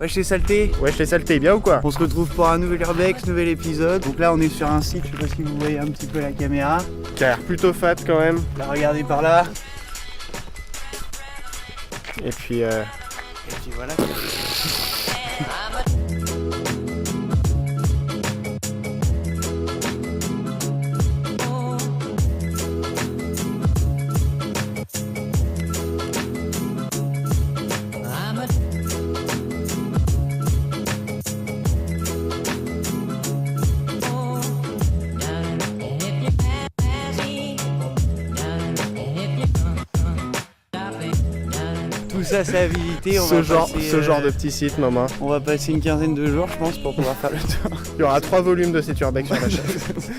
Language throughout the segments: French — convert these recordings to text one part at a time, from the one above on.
Wesh les saletés. Wesh les saletés, bien ou quoi? On se retrouve pour un nouvel Urbex, nouvel épisode. Donc là on est sur un site, je sais pas si vous voyez un petit peu la caméra. Qui a l'air plutôt fat quand même. Là regardez par là. Et puis voilà. Tout ça c'est à visiter, ce genre de petit site, maman. On va passer une quinzaine de jours je pense pour pouvoir faire le tour. Il y aura 3 volumes de cet Urbex sur la chaîne.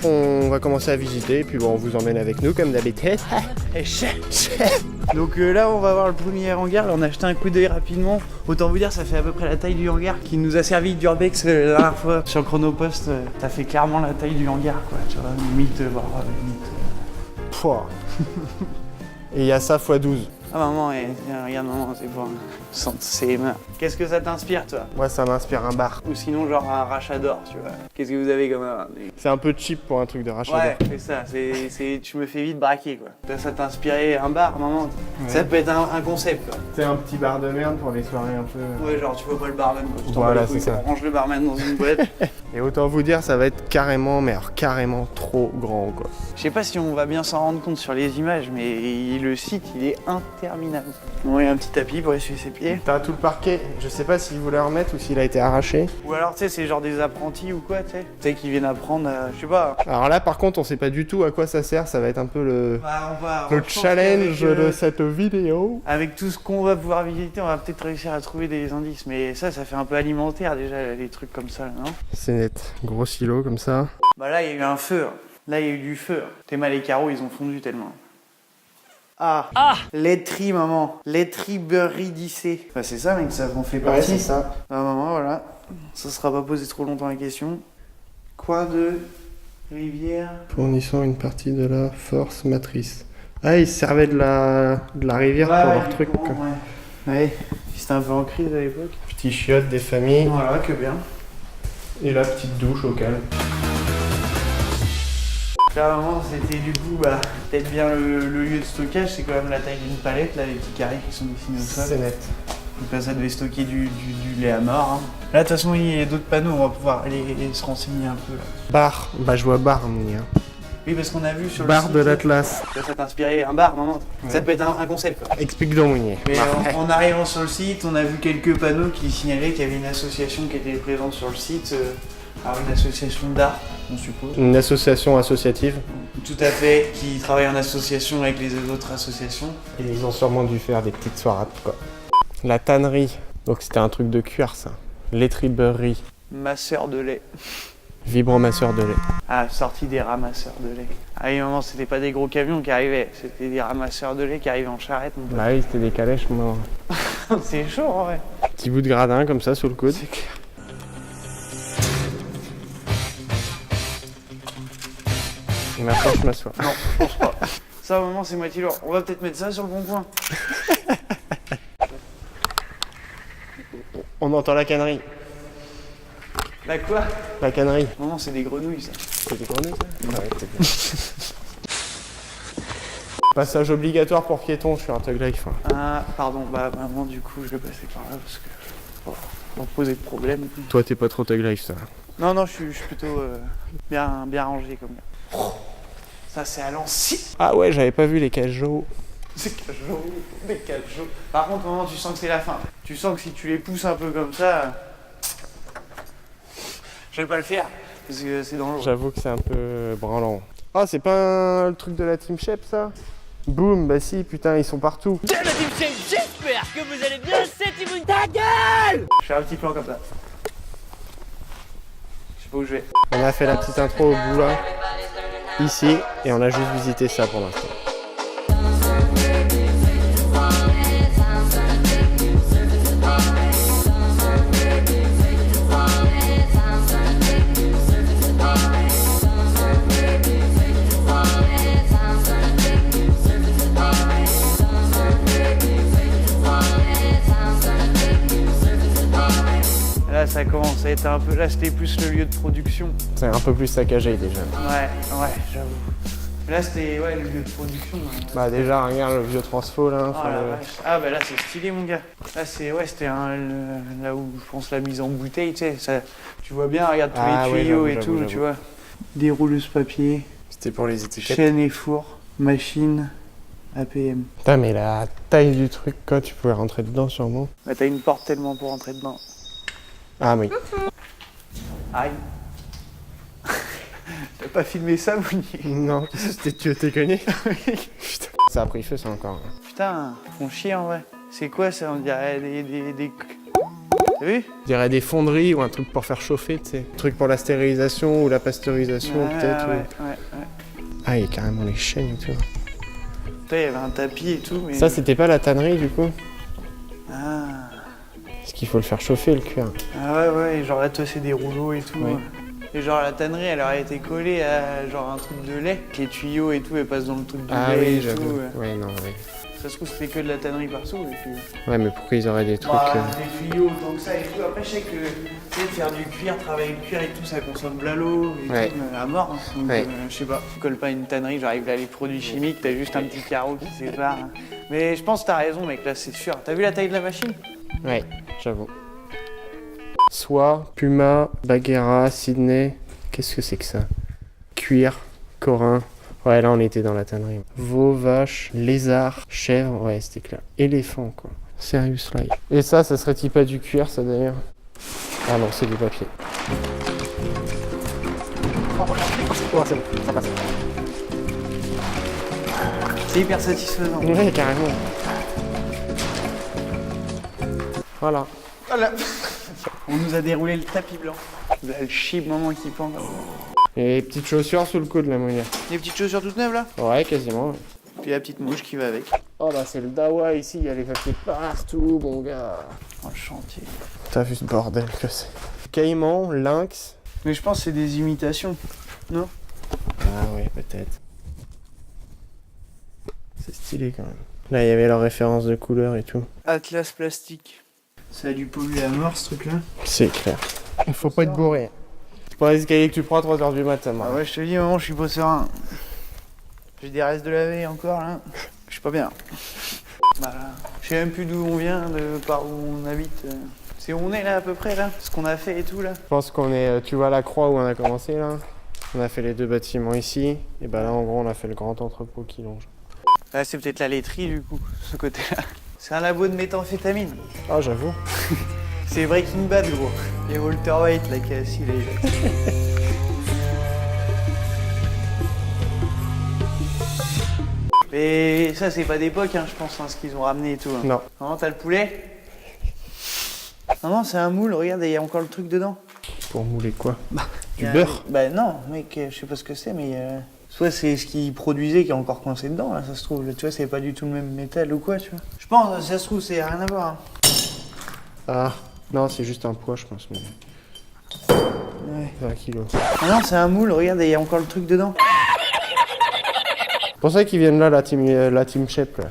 On va commencer à visiter et puis bon, on vous emmène avec nous comme d'habitude. Donc là on va voir le premier hangar, là, on a acheté un coup d'œil rapidement. Autant vous dire ça fait à peu près la taille du hangar qui nous a servi d'Urbex la dernière fois. Sur Chronopost, ça fait clairement la taille du hangar quoi, tu vois, limite, voire limite. Pouah. Et il y a ça x12. Ah maman, regarde maman, c'est pour c'est mains. Qu'est-ce que ça t'inspire toi? Moi ça m'inspire un bar. Ou sinon genre un rachat d'or, tu vois. Qu'est-ce que vous avez comme un... C'est un peu cheap pour un truc de rachat. Ouais, c'est ça, tu me fais vite braquer quoi. Ça t'inspirait un bar, maman. Ouais. Ça peut être un concept quoi. C'est un petit bar de merde pour les soirées un peu... Ouais, genre tu vois pas le barman quoi. Voilà, c'est ça. On range le barman dans une boîte. Et autant vous dire, ça va être carrément, mais alors carrément trop grand quoi. Je sais pas si on va bien s'en rendre compte sur les images, mais le site il est interminable. Bon, il y a un petit tapis pour essuyer ses pieds. T'as tout le parquet, je sais pas s'ils voulaient remettre ou s'il a été arraché. Ou alors tu sais, c'est genre des apprentis ou quoi, tu sais qui viennent apprendre, je sais pas. Alors là par contre, on sait pas du tout à quoi ça sert, ça va être un peu le le challenge de cette vidéo. Avec tout ce qu'on va pouvoir visiter, on va peut-être réussir à trouver des indices, mais ça fait un peu alimentaire déjà, les trucs comme ça, non? C'est net, gros silo comme ça. Bah là, il y a eu un feu, là il y a eu du feu. T'es mal, les carreaux, ils ont fondu tellement. Ah, laiterie maman, laiterie beurridicée. Bah c'est ça mec, ça en fait partie. Ouais, c'est ça. Ah maman, voilà, ça sera pas posé trop longtemps la question. Coin de rivière. Fournissant une partie de la force matrice. Ah, ils se servaient de la rivière pour leur truc. Ouais, c'était un peu en crise à l'époque. Petit chiotte des familles. Voilà, que bien. Et la petite douche au calme. Là, vraiment, c'était du coup, peut-être bien le lieu de stockage, c'est quand même la taille d'une palette, là, les petits carrés qui sont dessinés au sol. C'est net. Donc là, ça devait stocker du lait à mort. Hein. Là, de toute façon, il y a d'autres panneaux, on va pouvoir aller se renseigner un peu. Là. Bar, bah je vois bar, hein. Oui, parce qu'on a vu sur bar le site, de l'Atlas. Ça t'inspirait un bar, maman. Ouais. Ça peut être un concept, quoi. Explique donc, Mounier. Mais en arrivant sur le site, on a vu quelques panneaux qui signalaient qu'il y avait une association qui était présente sur le site. Alors une association d'art, on suppose. Une association associative. Tout à fait, qui travaille en association avec les autres associations. Et ils ont sûrement dû faire des petites soirées, quoi. La tannerie. Donc c'était un truc de cuir, ça. Laiterie beurrerie. Masseur de lait. Vibromasseur de lait. Ah, sortie des ramasseurs de lait. Ah oui, maman, c'était pas des gros camions qui arrivaient, c'était des ramasseurs de lait qui arrivaient en charrette. Bah oui, c'était des calèches, moi. C'est chaud, en vrai. Petit bout de gradin, comme ça, sous le coude. C'est clair. Et maintenant, je m'assois. Non, je pense pas. Ça, au moment, c'est moitié lourd. On va peut-être mettre ça sur le bon coin. On entend la cannerie. La quoi? La cannerie. Non, c'est des grenouilles, ça. C'est des grenouilles, ça? Ouais, c'est bien. Passage obligatoire pour piétons, je suis un thug life. Hein. Ah, pardon, maman, du coup, je vais passer par là parce que on va poser de problème. Toi, t'es pas trop thug life, ça. Non, je suis plutôt bien rangé comme ça. Ça, c'est à l'ancien. Ah ouais, j'avais pas vu les cajots. C'est cajots, des cajots. Par contre, maman, tu sens que c'est la fin. Tu sens que si tu les pousses un peu comme ça, je vais pas le faire parce que c'est dangereux. J'avoue que c'est un peu branlant. Ah, c'est pas le truc de la Team Shep, ça? Boum, bah si, putain, ils sont partout. De la Team Shep, j'espère que vous allez bien, c'est Timoun. Ta gueule! Je fais un petit plan comme ça. Je sais pas où je vais. On a fait la petite intro au bout là, ici, et on a juste visité ça pour l'instant. Là, ça commence à être un peu... Là, c'était plus le lieu de production. C'est un peu plus saccagé déjà. Ouais, j'avoue. Là, c'était le lieu de production. Bah déjà, regarde le vieux transfo là. Oh enfin, la vache. Ah bah là, c'est stylé, mon gars. Là, c'était là où je pense la mise en bouteille, tu sais. Ça, tu vois bien, regarde tous les tuyaux et tout, tu vois. Dérouleuse papier, C'était pour les étiquettes. chaîne et four, machine, APM. Putain, mais la taille du truc, quoi, tu pouvais rentrer dedans sûrement. Bah, t'as une porte tellement pour rentrer dedans. Ah oui. Aïe. T'as pas filmé ça, Mouni? Non, tu t'es connu. Putain. Ça a pris feu ça encore. Putain, ils font chier en vrai. C'est quoi ça? On dirait des... T'as vu? Je dirais des fonderies ou un truc pour faire chauffer, tu sais. Un truc pour la stérilisation ou la pasteurisation peut-être. Ouais. Ah, il y a carrément les chaînes et tout. Putain, il y avait un tapis et tout, mais... Ça, c'était pas la tannerie du coup? Ah... Parce qu'il faut le faire chauffer le cuir. Ah ouais, genre là, toi, c'est des rouleaux et tout. Oui. Et genre, la tannerie, elle aurait été collée à genre un truc de lait. Les tuyaux et tout, elles passent dans le truc de Ah lait oui, et j'avoue. tout. Ouais, non, ouais. Ça se trouve, c'était que de la tannerie partout. Et puis... Ouais, mais pourquoi ils auraient des trucs... des tuyaux autant que ça et tout. Après, je sais que tu sais, faire du cuir, travailler le cuir et tout, ça consomme de l'eau et Ouais. tout, à mort. Donc, Ouais. je sais pas, tu colles pas une tannerie, j'arrive là, les produits chimiques, t'as juste un petit carreau qui sépare. Mais je pense que t'as raison, mec, là, c'est sûr. T'as vu la taille de la machine? Ouais, j'avoue. Soie, Puma, Bagheera, Sydney... Qu'est-ce que c'est que ça? Cuir, Corin... Ouais, là, on était dans la tannerie. Veau, vache, lézard, chèvre... Ouais, c'était clair. Éléphant, quoi. Serious life. Et ça serait-il pas du cuir, ça, d'ailleurs? Ah non, c'est du papier. Oh, c'est bon, ça passe. C'est hyper satisfaisant. Ouais, carrément. Voilà. Voilà. On nous a déroulé le tapis blanc. Là, le chip moment qui pend. Et les petites chaussures sous le coude, la moyenne. Les petites chaussures toutes neuves là. Ouais, quasiment. Puis la petite mouche qui va avec. Oh bah c'est le dawa ici, il y a les papiers partout, mon gars. Dans le chantier. T'as vu ce bordel que c'est? Caïman, lynx. Mais je pense que c'est des imitations. Non? Ah ouais, peut-être. C'est stylé quand même. Là, il y avait leur référence de couleur et tout. Atlas plastique. Ça a dû polluer à mort ce truc là. C'est clair. Il faut pas être bourré. C'est pas l'escalier que tu prends à 3h du matin, moi. Ah ouais, je te dis, maman, je suis pas serein. J'ai des restes de la veille encore là. Je suis pas bien. Bah là, je sais même plus d'où on vient, de par où on habite. C'est où on est là à peu près là? Ce qu'on a fait et tout là. Je pense qu'on est, tu vois la croix où on a commencé là? On a fait les deux bâtiments ici. Et bah là, en gros, on a fait le grand entrepôt qui longe. Là, c'est peut-être la laiterie du coup, ce côté-là. C'est un labo de méthamphétamine. Ah, j'avoue. C'est Breaking Bad gros. Et Walter White là qui est assis là. Mais ça c'est pas d'époque je pense ce qu'ils ont ramené et tout. Non. Non, t'as le poulet? Non, c'est un moule, regarde, il y a encore le truc dedans. Pour mouler quoi? Du Il y a- beurre? Bah non, mec, je sais pas ce que c'est, mais soit c'est ce qu'ils produisaient qui est encore coincé dedans, là, ça se trouve. Tu vois, c'est pas du tout le même métal ou quoi, tu vois. Je pense, ça se trouve, c'est rien à voir. Ah, non, c'est juste un poids, je pense. Mais... Ouais. 20 kilos. Ah non, c'est un moule, regarde, il y a encore le truc dedans. C'est pour ça qu'ils viennent là, la team Shep, là.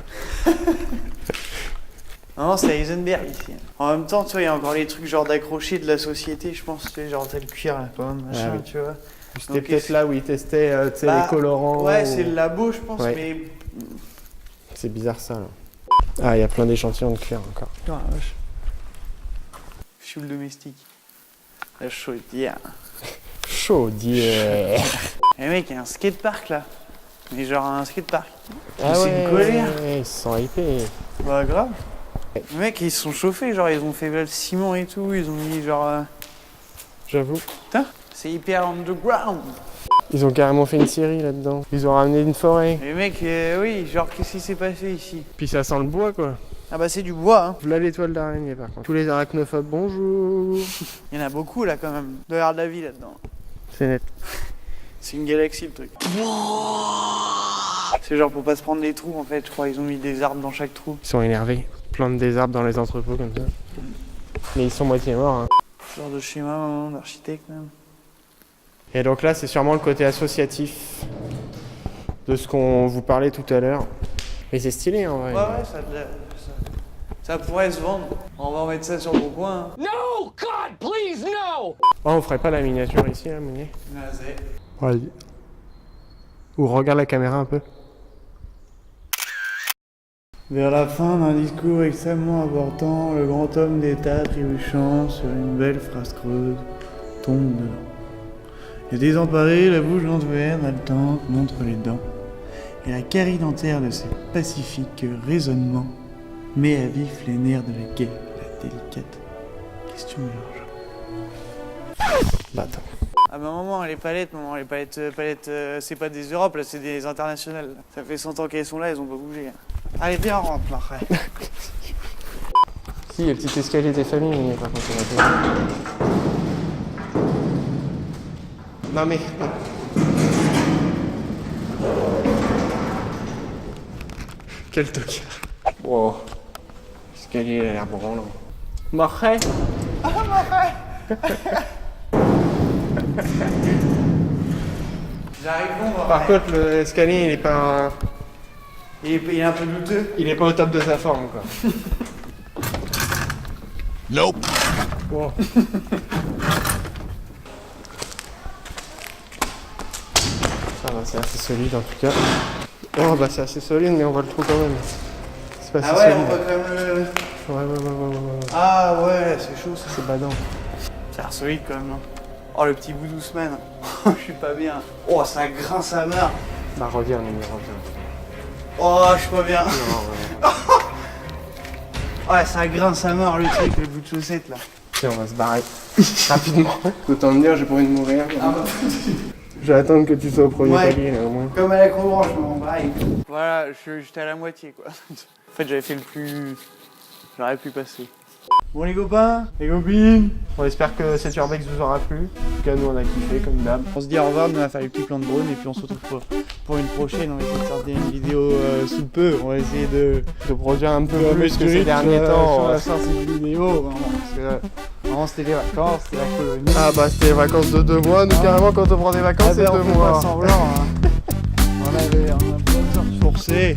Non, c'est Heisenberg ici. En même temps, tu vois, il y a encore les trucs genre d'accrocher de la société, je pense, tu sais, genre tel cuir, là, pas machin, Ah oui. tu vois. C'était Donc, peut-être là où ils testaient tu sais, Bah, les colorants. Ouais, ou- c'est le labo, je pense, Ouais. mais. C'est bizarre ça, là. Ah, il y a plein d'échantillons de cuir encore. Putain, la vache. Fioul domestique. La chaudière. Chaudière. Eh mec, il y a un skatepark là. Mais genre un skatepark. Ah c'est ouais, une colère. ouais, ils se sont hypés. Bah grave. Ouais. Les mecs, ils se sont chauffés, genre ils ont fait le ciment et tout, ils ont mis genre... J'avoue. Putain, c'est hyper underground. Ils ont carrément fait une série là-dedans. Ils ont ramené une forêt. Les mecs, oui, genre qu'est-ce qui s'est passé ici? Puis ça sent le bois, quoi. Ah bah c'est du bois, hein. Là, l'étoile d'araignée, par contre. Tous les arachnophobes, bonjour. Il y en a beaucoup là quand même. Il doit y avoir de la vie là-dedans. C'est net. C'est une galaxie le truc. C'est genre pour pas se prendre les trous en fait, je crois ils ont mis des arbres dans chaque trou. Ils sont énervés. Ils plantent des arbres dans les entrepôts comme ça. Mais ils sont moitié morts, hein. Genre de schéma hein, d'architecte même. Et donc là, c'est sûrement le côté associatif de ce qu'on vous parlait tout à l'heure. Mais c'est stylé en vrai. Ouais, ça pourrait se vendre. On va en mettre ça sur le bon coin. Hein. No, God, please! Oh, on ferait pas la miniature ici, là, Mounier? Nazé. Ouais. Ou regarde la caméra un peu. Vers la fin d'un discours extrêmement important, le grand homme d'État trébuchant sur une belle phrase creuse tombe dedans. Et désemparé, la bouche entrouverte, haletante, montre les dents. Et la carie dentaire de ses pacifiques raisonnements met à vif les nerfs de la guerre, la délicate question de l'argent. Bah attends. Ah bah maman, les palettes, c'est pas des Europes, là, c'est des internationales. Ça fait 100 ans qu'elles sont là, elles ont pas bougé. Allez, viens, on rentre, là, après. Si, il y a le petit escalier des familles, Mounier, par contre, on va faire. Non mais... Quel tocard. Wow. L'escalier, il a l'air branlant. Morret. Ah, Morret. J'arrive bon, Morret. Par contre, l'escalier, il est pas... Il est un peu douteux. Il est pas au top de sa forme, quoi. Nope. Wow. Ça va, c'est assez solide en tout cas. Oh bah c'est assez solide, mais on voit le trou quand même. C'est pas Ah assez ouais, solide. on voit quand même le... Ouais. Ah ouais, c'est chaud ça. C'est badant. Ça a l'air solide quand même. Hein. Oh le petit bout d'Ousmane. Je suis pas bien. Oh ça grince à mort. Bah reviens, Mimi, reviens. Oh je suis pas bien. Non, ouais. Ouais ça grince à mort le truc, le bout de chaussette là. Tiens, on va se barrer. Rapidement. Autant me dire, j'ai pas envie de mourir. Ah bah, Je vais attendre que tu sois au premier Ouais. palier là au moins. comme à l'acrobranche, je m'en braille. Voilà, j'étais à la moitié quoi. En fait j'avais fait le plus... J'aurais pu passer. Bon les copains, les copines. On espère que cet urbex vous aura plu. En tout cas, nous on a kiffé comme d'hab. On se dit au revoir, nous on va faire les petits plans de drone et puis on se retrouve pour une prochaine. On va essayer de sortir une vidéo sous peu. On va essayer de produire un peu plus que ces derniers sur temps. la sortie de vidéo. Vraiment, parce que vraiment c'était les vacances, c'était la colonie. Ah bah c'était les vacances de 2 mois. Nous carrément quand on prend des vacances Ah c'est ben, 2 on fait mois. pas semblant. Hein. on a besoin de se forcer.